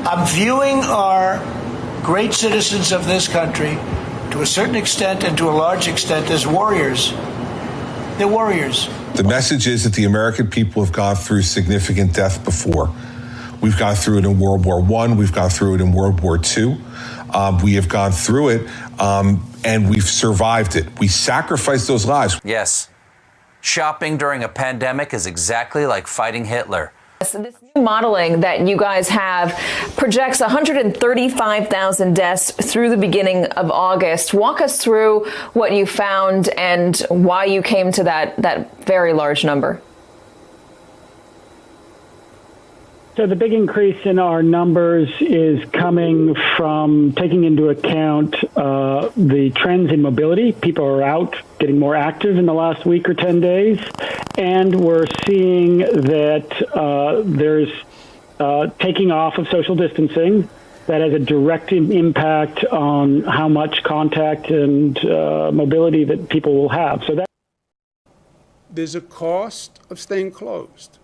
I'm viewing our great citizens of this country, to a certain extent and to a large extent, as warriors. They're warriors. The message is that the American people have gone through significant death before. We've gone through it in World War I. We've gone through it in World War II. We have gone through it, and we've survived it. We sacrificed those lives. Yes. Shopping during a pandemic is exactly like fighting Hitler. So this new modeling that you guys have projects 135,000 deaths through the beginning of August. Walk us through what you found and why you came to that very large number. So the big increase in our numbers is coming from taking into account the trends in mobility. People are out getting more active in the last week or 10 days. And we're seeing that there's taking off of social distancing that has a direct impact on how much contact and mobility that people will have. So that there's a cost of staying closed.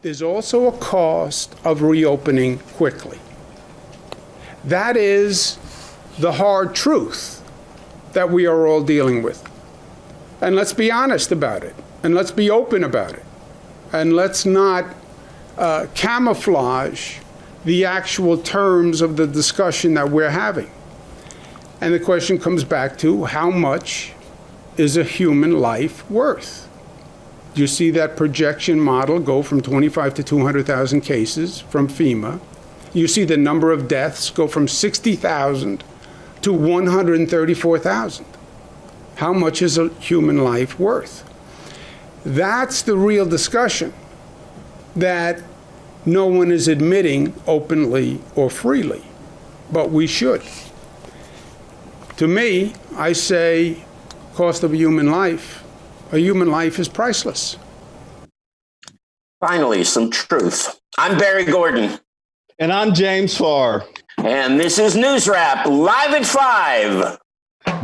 There's also a cost of reopening quickly. That is the hard truth that we are all dealing with. And let's be honest about it. And let's be open about it. And let's not camouflage the actual terms of the discussion that we're having. And the question comes back to, how much is a human life worth? You see that projection model go from 25 to 200,000 cases from FEMA. You see the number of deaths go from 60,000 to 134,000. How much is a human life worth? That's the real discussion that no one is admitting openly or freely, but we should. To me, I say cost of a human life is priceless. Finally, some truth. I'm Barry Gordon. And I'm James Farr. And this is NewsRap, live at 5.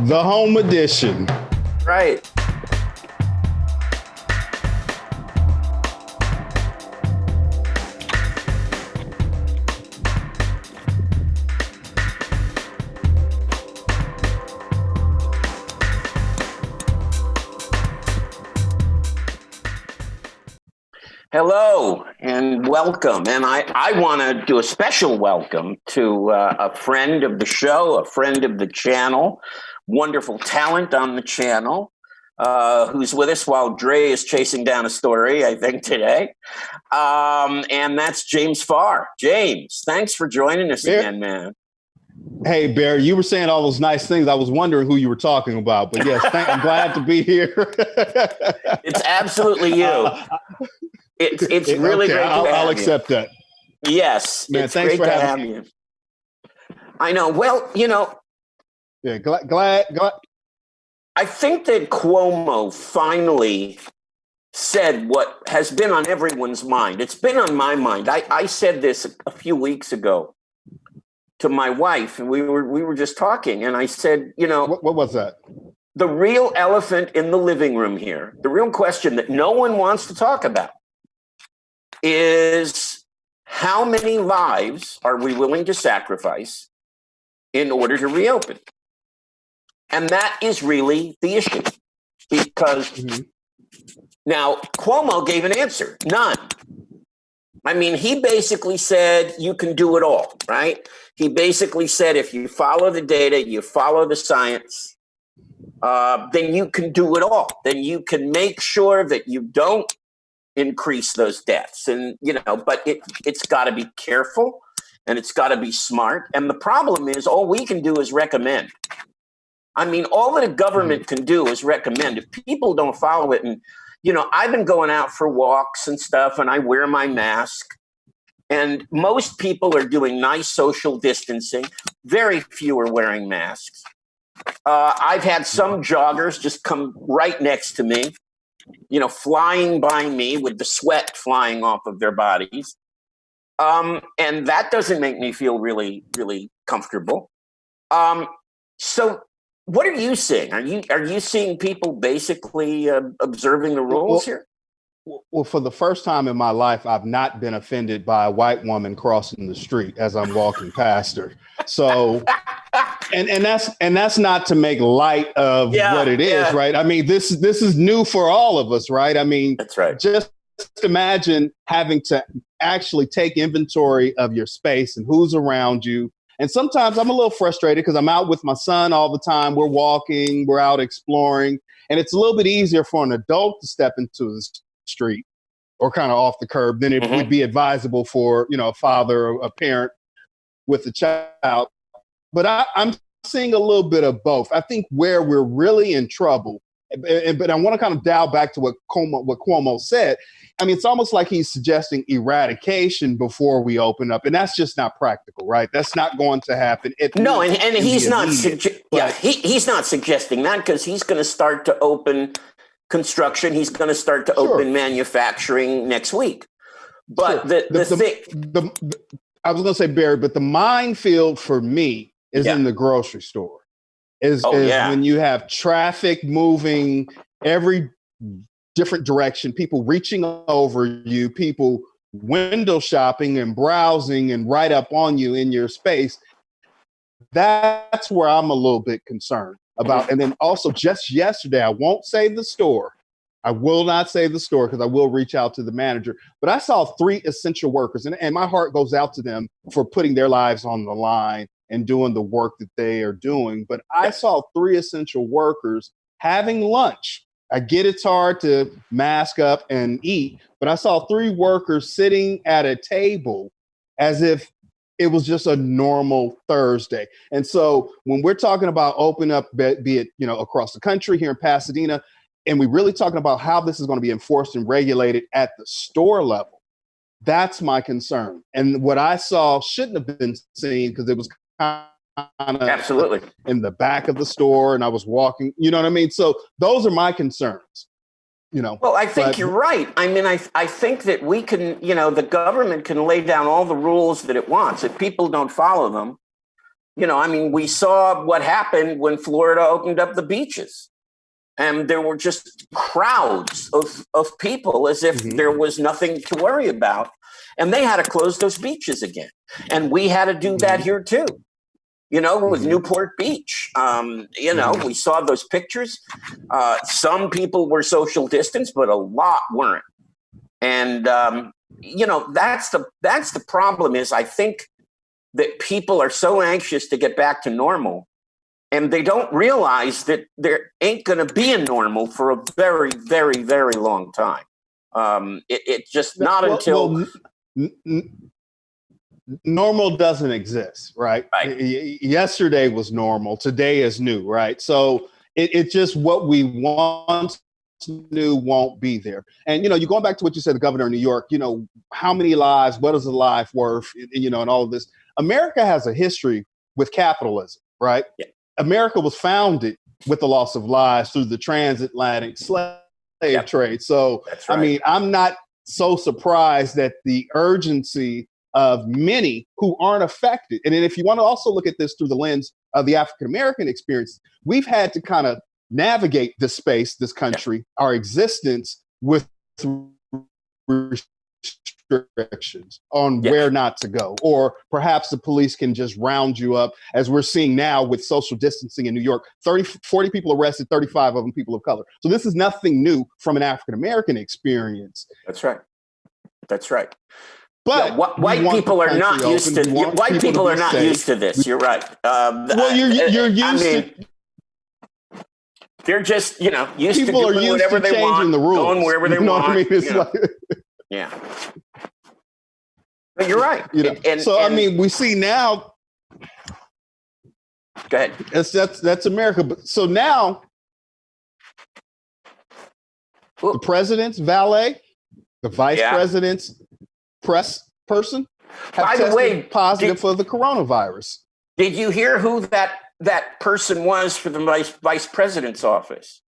The home edition. Right. Hello and welcome. And I want to do a special welcome to a friend of the show, a friend of the channel, wonderful talent on the channel, who's with us while Dre is chasing down a story, I think, today. And that's James Farr. James, thanks for joining us again, man. Hey, Bear, you were saying all those nice things. I was wondering who you were talking about. But yes, I'm glad to be here. It's absolutely you. It's really great to have you. I'll accept that. Yes, man, it's thanks great for to having have you. I know. Well, you know. Yeah, glad. I think that Cuomo finally said what has been on everyone's mind. It's been on my mind. I said this a few weeks ago to my wife, and we were just talking, and I said, you know, what was that? The real elephant in the living room here, the real question that no one wants to talk about, is how many lives are we willing to sacrifice in order to reopen? And that is really the issue, because now Cuomo gave an answer, none. I mean, he basically said you can do it all, right? He basically said if you follow the data, you follow the science, then you can do it all. Then you can make sure that you don't increase those deaths. And, you know, but it's got to be careful and it's got to be smart. And the problem is all we can do is recommend. I mean, all that a government can do is recommend. If people don't follow it, and, you know, I've been going out for walks and stuff and I wear my mask, and most people are doing nice social distancing. Very few are wearing masks. I've had some joggers just come right next to me, you know, flying by me with the sweat flying off of their bodies. And that doesn't make me feel really, really comfortable. So what are you seeing? Are you seeing people basically observing the rules here? Well, for the first time in my life, I've not been offended by a white woman crossing the street as I'm walking past her. So, and that's not to make light of what it is, right? I mean, this is new for all of us, right? I mean, that's right. Just imagine having to actually take inventory of your space and who's around you. And sometimes I'm a little frustrated because I'm out with my son all the time. We're walking, we're out exploring, and it's a little bit easier for an adult to step into the street or kind of off the curb than it would be advisable for, a father or a parent with a child. But I'm seeing a little bit of both. I think where we're really in trouble, but I want to kind of dial back to what Cuomo said. I mean, it's almost like he's suggesting eradication before we open up, and that's just not practical, right? That's not going to happen. No, and he's not. He's not suggesting that because he's going to start to open construction. He's going to start to open manufacturing next week. But I was going to say, Barry, but the minefield for me is in the grocery store. Is when you have traffic moving every different direction, people reaching over you, people window shopping and browsing and right up on you in your space. That's where I'm a little bit concerned about. And then also just yesterday, I won't say the store. I will not say the store because I will reach out to the manager. But I saw 3 essential workers, and my heart goes out to them for putting their lives on the line and doing the work that they are doing. But I saw 3 essential workers having lunch. I get it's hard to mask up and eat, but I saw 3 workers sitting at a table as if it was just a normal Thursday. And so when we're talking about open up, be it, across the country here in Pasadena, and we're really talking about how this is going to be enforced and regulated at the store level, that's my concern. And what I saw shouldn't have been seen because it was kind of absolutely in the back of the store and I was walking, you know what I mean? So those are my concerns, Well, I think you're right. I mean, I think that we can, the government can lay down all the rules that it wants. If people don't follow them, we saw what happened when Florida opened up the beaches. And there were just crowds of people as if there was nothing to worry about. And they had to close those beaches again. And we had to do that here too, with Newport Beach. We saw those pictures. Some people were social distance, but a lot weren't. And, that's the problem is I think that people are so anxious to get back to normal. And they don't realize that there ain't going to be a normal for a very, very, very long time. It's just not until... normal doesn't exist, right? Yesterday was normal. Today is new, right? So it's just what we want knew won't be there. And, you're going back to what you said, the governor of New York, how many lives, what is a life worth, and all of this. America has a history with capitalism, right? Yeah. America was founded with the loss of lives through the transatlantic slave trade. So, right. I'm not so surprised that the urgency of many who aren't affected. And then if you want to also look at this through the lens of the African-American experience, we've had to kind of navigate this space, this country, our existence with restrictions on where not to go, or perhaps the police can just round you up, as we're seeing now with social distancing in New York. 40 people arrested, 35 of them people of color. So this is nothing new from an African-American experience. That's right. But white people are not used to white people are not used to this. You're right. Well, you're used to. They're just used to doing whatever they want, the rules. going wherever they want. What I mean? It's like, yeah. But you're right. We see now. Go ahead. That's America. But so now, the president's valet, the vice president's press person, have tested positive for the coronavirus. Did you hear who that person was for the vice president's office?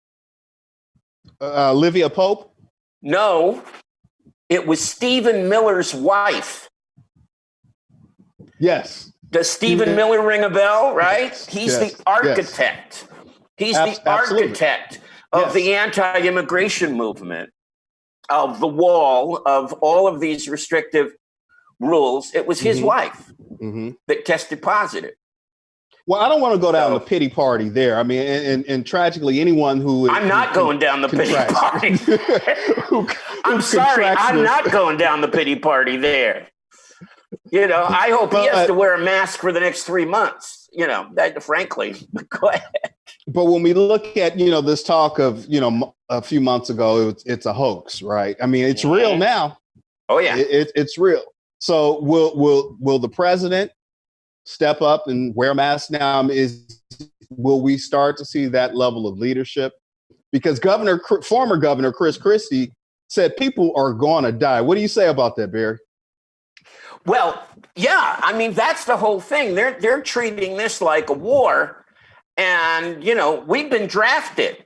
Olivia Pope? No, it was Stephen Miller's wife. Yes. Does Stephen Miller ring a bell, right? He's the architect. He's the architect of the anti-immigration movement. of the wall of all of these restrictive rules, it was his wife that tested positive. Well, I don't want to go down the pity party there. I mean, and tragically, anyone who I'm not going down the pity party. I'm sorry, I'm not going down the pity party there. You know, I hope he has to wear a mask for the next 3 months. You know, that frankly, go ahead. But when we look at, you know, this talk of, you know, a few months ago, it's a hoax, right? I mean, it's real now. Oh yeah, it's real. So will the president step up and wear masks now? Will we start to see that level of leadership? Because former Governor Chris Christie said people are going to die. What do you say about that, Barry? Well, yeah, I mean, that's the whole thing. They're treating this like a war. And, you know, we've been drafted.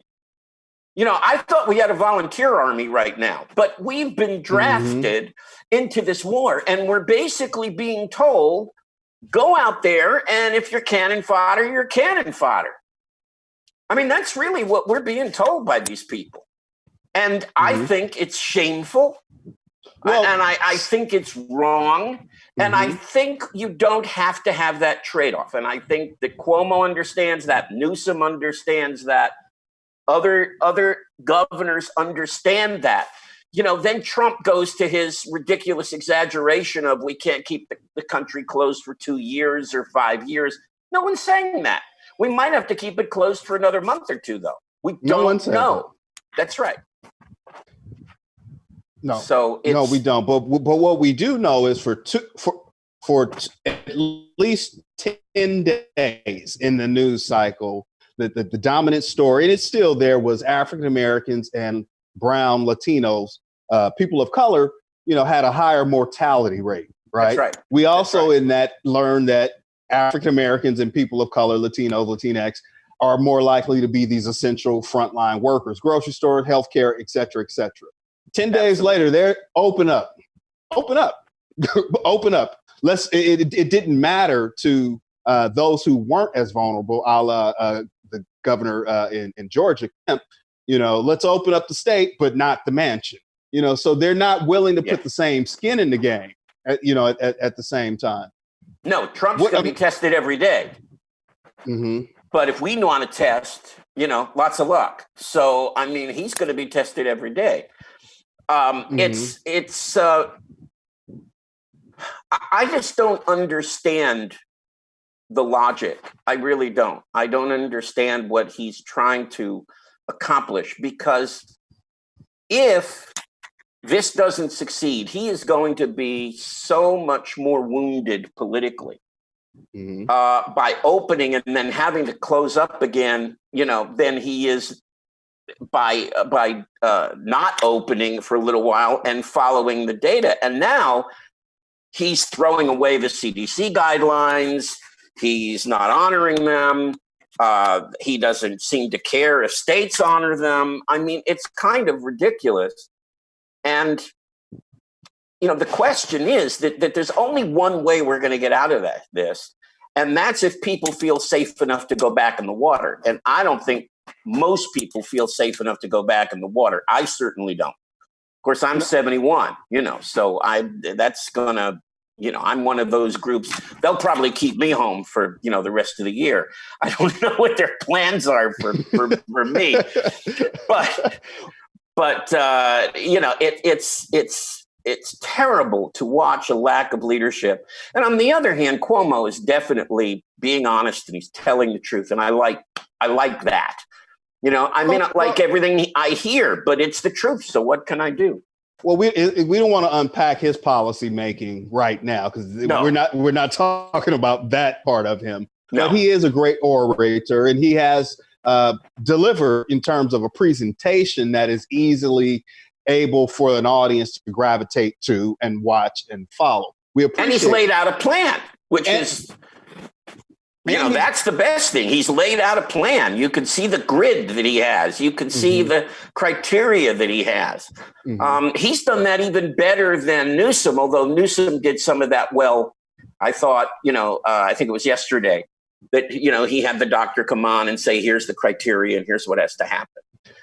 You know, I thought we had a volunteer army right now, but we've been drafted into this war. And we're basically being told, go out there, and if you're cannon fodder, you're cannon fodder. I mean, that's really what we're being told by these people. And I think it's shameful. Well, and I think it's wrong. And I think you don't have to have that trade-off. And I think that Cuomo understands that. Newsom understands that. Other governors understand that. You know, then Trump goes to his ridiculous exaggeration of we can't keep the country closed for 2 years or 5 years. No one's saying that. We might have to keep it closed for another month or two, though. We don't know. That's right. No, so no, we don't. But what we do know is for at least 10 days in the news cycle, the dominant story, and it's still there, was African Americans and brown Latinos, people of color, you know, had a higher mortality rate. Right. That's right. We also in that learned that African Americans and people of color, Latinos, Latinx, are more likely to be these essential frontline workers, grocery stores, healthcare, et cetera, et cetera. 10 days later, they're open up. Open up. It didn't matter to those who weren't as vulnerable, a la the governor in Georgia, you know, let's open up the state, but not the mansion. You know, so they're not willing to put the same skin in the game, at the same time. No, Trump's going to be tested every day. But if we want to test, you know, lots of luck. So, I mean, he's going to be tested every day. I just don't understand the logic. I really don't. I don't understand what he's trying to accomplish, because if this doesn't succeed, he is going to be so much more wounded politically by opening and then having to close up again, you know, than he is by not opening for a little while and following the data. And now he's throwing away the CDC guidelines. He's not honoring them. He doesn't seem to care if states honor them. I mean, it's kind of ridiculous. And, you know, the question is that there's only one way we're going to get out of this. And that's if people feel safe enough to go back in the water. And I don't think most people feel safe enough to go back in the water. I certainly don't. Of course, I'm 71, you know, so that's going to, you know, I'm one of those groups. They'll probably keep me home for, you know, the rest of the year. I don't know what their plans are for me, but you know, it's terrible to watch a lack of leadership. And on the other hand, Cuomo is definitely being honest and he's telling the truth. And I like that. You know, I may not like everything I hear, but it's the truth. So what can I do? Well, we don't want to unpack his policy making right now, because we're not talking about that part of him. No. But he is a great orator, and he has delivered in terms of a presentation that is easily able for an audience to gravitate to and watch and follow. And he's laid out a plan, which is, you know, that's the best thing. He's laid out a plan. You can see the grid that he has. You can see the criteria that he has. He's done that even better than Newsom, although Newsom did some of that well. I thought, you know, I think it was yesterday that, you know, he had the doctor come on and say, here's the criteria and here's what has to happen.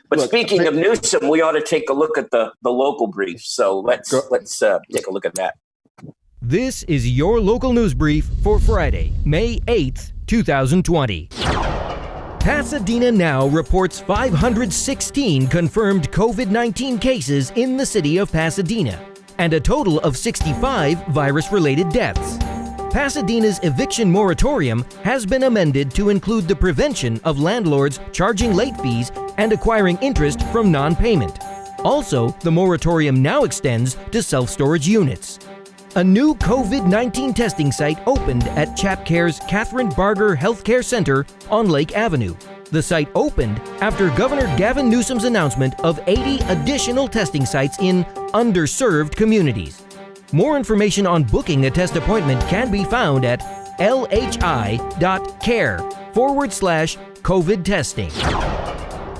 But Look, speaking of Newsom, we ought to take a look at the local brief. So let's take a look at that. This is your local news brief for Friday, May 8th, 2020. Pasadena now reports 516 confirmed COVID-19 cases in the city of Pasadena and a total of 65 virus-related deaths. Pasadena's eviction moratorium has been amended to include the prevention of landlords charging late fees and acquiring interest from non-payment. Also, the moratorium now extends to self-storage units. A new COVID-19 testing site opened at ChapCare's Catherine Barger Healthcare Center on Lake Avenue. The site opened after Governor Gavin Newsom's announcement of 80 additional testing sites in underserved communities. More information on booking a test appointment can be found at lhi.care/COVID testing.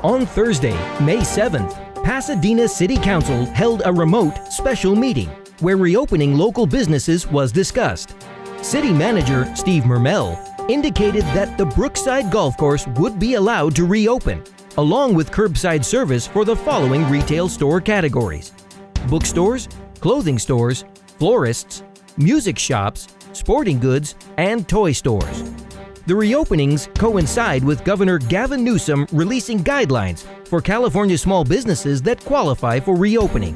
On Thursday, May 7th, Pasadena City Council held a remote special meeting where reopening local businesses was discussed. City Manager Steve Mermel indicated that the Brookside Golf Course would be allowed to reopen, along with curbside service for the following retail store categories: bookstores, clothing stores, florists, music shops, sporting goods, and toy stores. The reopenings coincide with Governor Gavin Newsom releasing guidelines for California small businesses that qualify for reopening.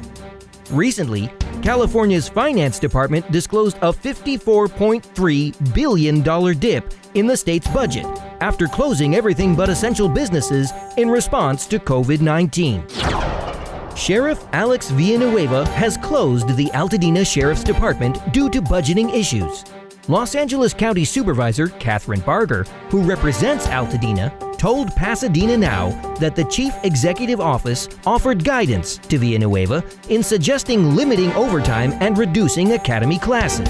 Recently, California's Finance Department disclosed a $54.3 billion dip in the state's budget after closing everything but essential businesses in response to COVID-19. Sheriff Alex Villanueva has closed the Altadena Sheriff's Department due to budgeting issues. Los Angeles County Supervisor Catherine Barger, who represents Altadena, told Pasadena Now that the Chief Executive Office offered guidance to Villanueva in suggesting limiting overtime and reducing academy classes.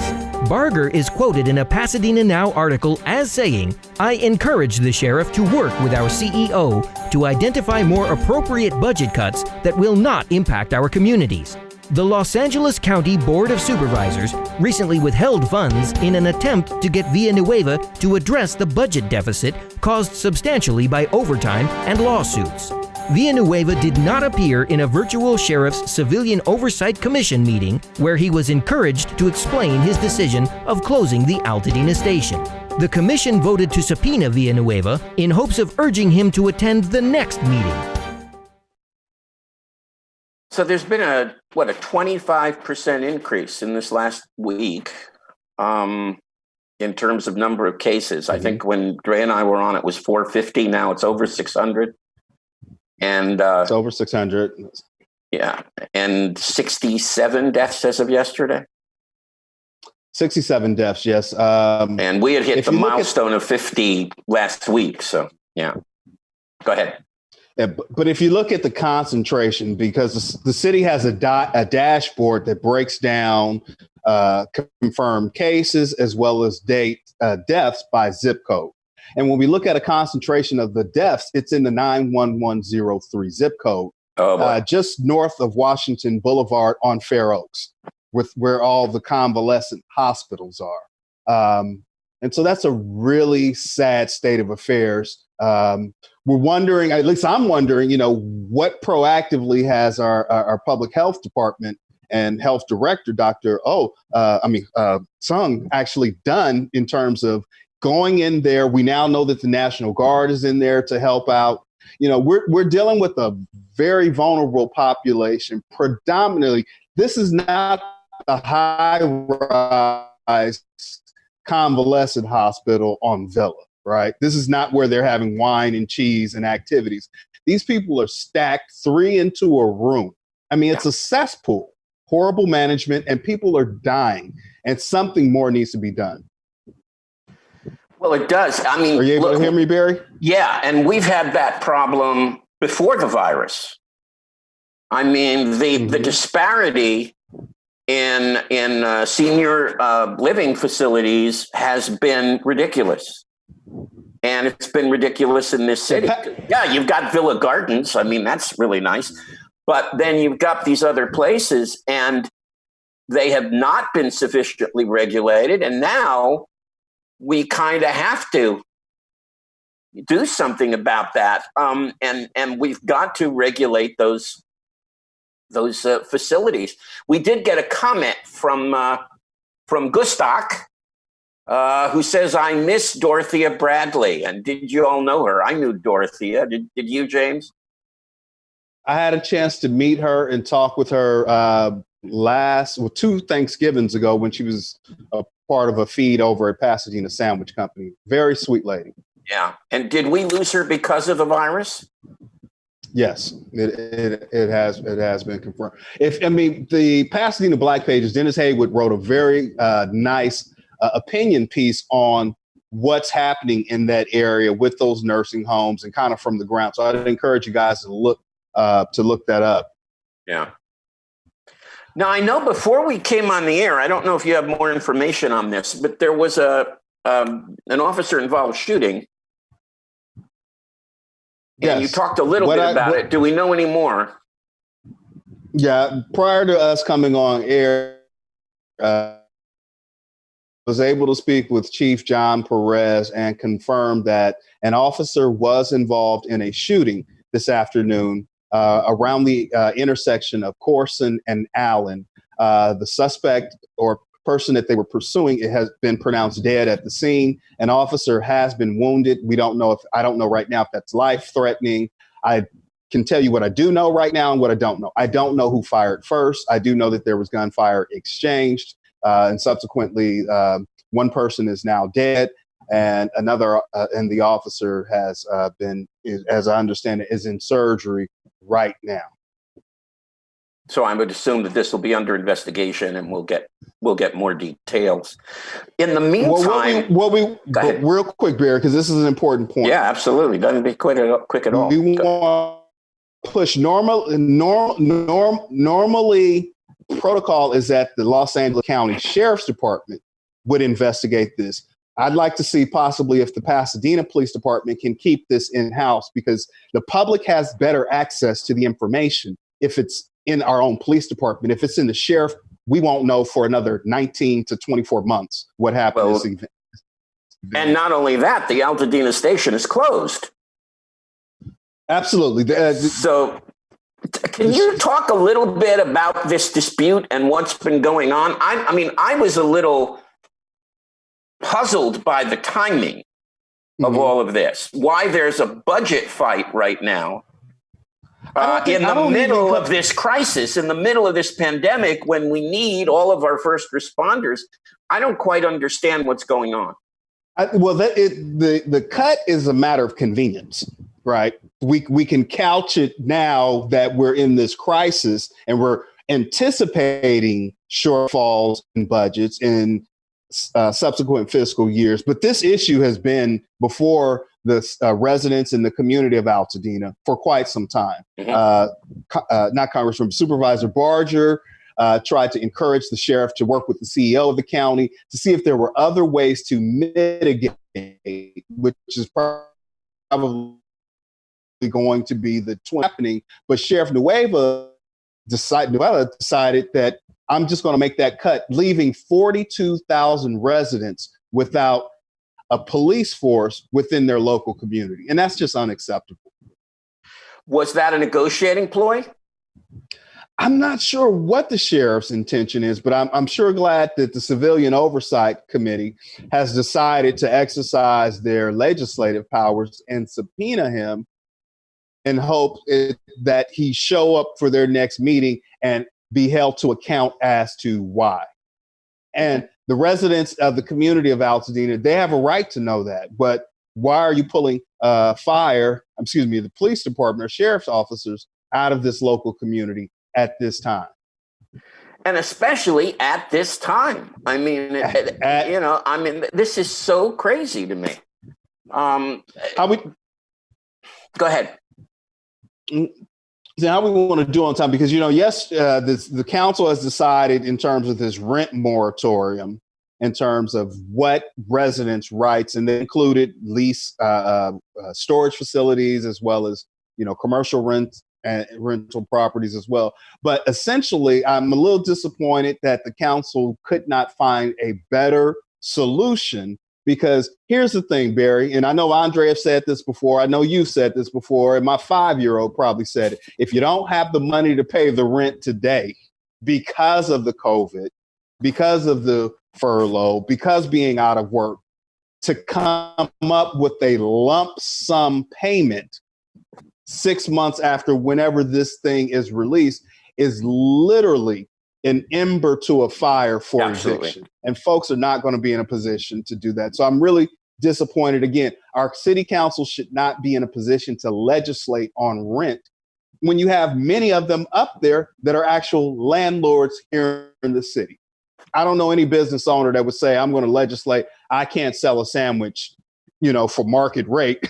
Barger is quoted in a Pasadena Now article as saying, "I encourage the sheriff to work with our CEO to identify more appropriate budget cuts that will not impact our communities." The Los Angeles County Board of Supervisors recently withheld funds in an attempt to get Villanueva to address the budget deficit caused substantially by overtime and lawsuits. Villanueva did not appear in a virtual Sheriff's Civilian Oversight Commission meeting where he was encouraged to explain his decision of closing the Altadena station. The commission voted to subpoena Villanueva in hopes of urging him to attend the next meeting. So there's been a 25% increase in this last week in terms of number of cases. I think when Dre and I were on, it was 450. Now it's over 600. And it's over 600. Yeah. And 67 deaths as of yesterday. 67 deaths, yes. And we had hit the milestone of 50 last week. So, yeah. Go ahead. Yeah, but if you look at the concentration, because the city has a dashboard that breaks down confirmed cases as well as deaths by zip code. And when we look at a concentration of the deaths, it's in the 91103 zip code, just north of Washington Boulevard on Fair Oaks, where all the convalescent hospitals are. And so that's a really sad state of affairs. We're wondering, at least I'm wondering, what proactively has our public health department and health director, Dr. Sung, actually done in terms of going in there. We now know that the National Guard is in there to help out. We're dealing with a very vulnerable population. Predominantly, this is not a high-rise convalescent hospital on Villa. Right. This is not where they're having wine and cheese and activities. These people are stacked 3 into a room. I mean, it's a cesspool, horrible management, and people are dying. And something more needs to be done. Well, it does. I mean, are you able to hear me, Barry? Yeah. And we've had that problem before the virus. I mean, the disparity in senior living facilities has been ridiculous. And it's been ridiculous in this city. Yeah, you've got Villa Gardens. I mean, that's really nice. But then you've got these other places, and they have not been sufficiently regulated. And now we kind of have to do something about that. And we've got to regulate those facilities. We did get a comment from Gustak, who says, "I miss Dorothea Bradley." And did you all know her? I knew Dorothea. Did you, James? I had a chance to meet her and talk with her two Thanksgivings ago when she was a part of a feed over at Pasadena Sandwich Company. Very sweet lady. Yeah. And did we lose her because of the virus? Yes, it has been confirmed. The Pasadena Black Pages, Dennis Haywood wrote a very nice opinion piece on what's happening in that area with those nursing homes and kind of from the ground. So I'd encourage you guys to look that up. Yeah. Now, I know before we came on the air, I don't know if you have more information on this, but there was an officer-involved shooting. Yes. And you talked a little bit about it. Do we know any more? Yeah. Prior to us coming on air, was able to speak with Chief John Perez and confirm that an officer was involved in a shooting this afternoon around the intersection of Corson and Allen. The suspect or person that they were pursuing, it has been pronounced dead at the scene. An officer has been wounded. I don't know right now if that's life threatening. I can tell you what I do know right now and what I don't know. I don't know who fired first. I do know that there was gunfire exchanged, and subsequently one person is now dead, and another and the officer has as I understand it, is in surgery right now. So I would assume that this will be under investigation, and we'll get more details. In the meantime, real quick, Barry, because this is an important point. Yeah, absolutely. Doesn't be quick at all. We want to push normally. Protocol is that the Los Angeles County Sheriff's Department would investigate this. I'd like to see possibly if the Pasadena Police Department can keep this in-house, because the public has better access to the information if it's in our own police department. If it's in the sheriff, we won't know for another 19 to 24 months what happened this event. And not only that, the Altadena station is closed. Absolutely. So can you talk a little bit about this dispute and what's been going on? I was a little puzzled by the timing of all of this, why there's a budget fight right now. In the middle of this crisis, in the middle of this pandemic, when we need all of our first responders, I don't quite understand what's going on. The cut is a matter of convenience, right? We can couch it now that we're in this crisis and we're anticipating shortfalls in budgets in subsequent fiscal years. But this issue has been before the residents in the community of Altadena for quite some time. Not Congressman, Supervisor Barger tried to encourage the sheriff to work with the CEO of the county to see if there were other ways to mitigate, which is probably going to be the happening. But Sheriff Nueva decided that I'm just going to make that cut, leaving 42,000 residents without a police force within their local community. And that's just unacceptable. Was that a negotiating ploy? I'm not sure what the sheriff's intention is, but I'm sure glad that the Civilian Oversight Committee has decided to exercise their legislative powers and subpoena him and hope that he show up for their next meeting and be held to account as to why. And the residents of the community of Altadena, they have a right to know that. But why are you pulling the police department or sheriff's officers out of this local community at this time? And especially at this time. I mean, this is so crazy to me. Go ahead. How we want to do on time, because, the council has decided in terms of this rent moratorium, in terms of what residents' rights, and they included lease storage facilities as well as, commercial rent and rental properties as well. But essentially, I'm a little disappointed that the council could not find a better solution Because here's the thing, Barry, and I know Andre have said this before. I know you've said this before, and my 5-year-old probably said it. If you don't have the money to pay the rent today because of the COVID, because of the furlough, because being out of work, to come up with a lump sum payment 6 months after whenever this thing is released is literally an ember to a fire for eviction. And folks are not going to be in a position to do that. So I'm really disappointed. Again, our city council should not be in a position to legislate on rent when you have many of them up there that are actual landlords here in the city. I don't know any business owner that would say, I'm going to legislate, I can't sell a sandwich, for market rate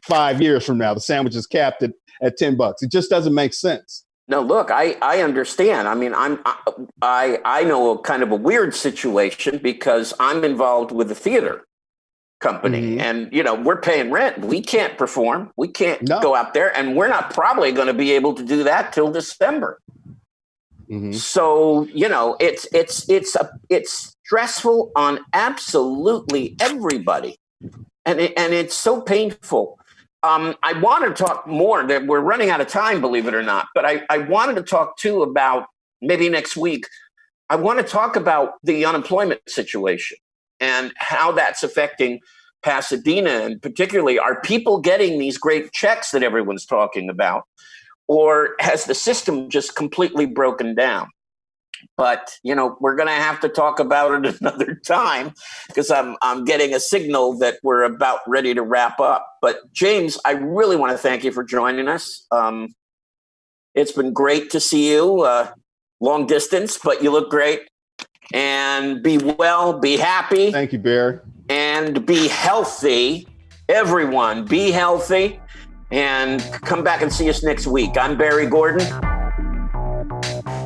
5 years from now. The sandwich is capped at $10. It just doesn't make sense. No, look, I understand. I mean, I know a kind of a weird situation because I'm involved with a theater company, and we're paying rent. We can't perform. We can't go out there, and we're not probably going to be able to do that till December. So it's stressful on absolutely everybody, and it's so painful. I want to talk more. That we're running out of time, believe it or not. But I wanted to talk too about maybe next week. I want to talk about the unemployment situation and how that's affecting Pasadena, and particularly, are people getting these great checks that everyone's talking about, or has the system just completely broken down? But we're going to have to talk about it another time because I'm getting a signal that we're about ready to wrap up. But James, I really want to thank you for joining us. It's been great to see you, long distance, but you look great. And be well, be happy. Thank you, Barry. And be healthy. Everyone, be healthy. And come back and see us next week. I'm Barry Gordon.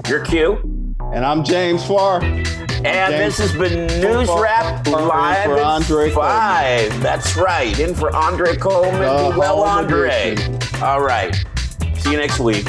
Your Q. And I'm James Farr. And this has been NewsRap Live for Andre 5. Coleman. That's right. In for Andre Coleman. Be well, Andre. All right. See you next week.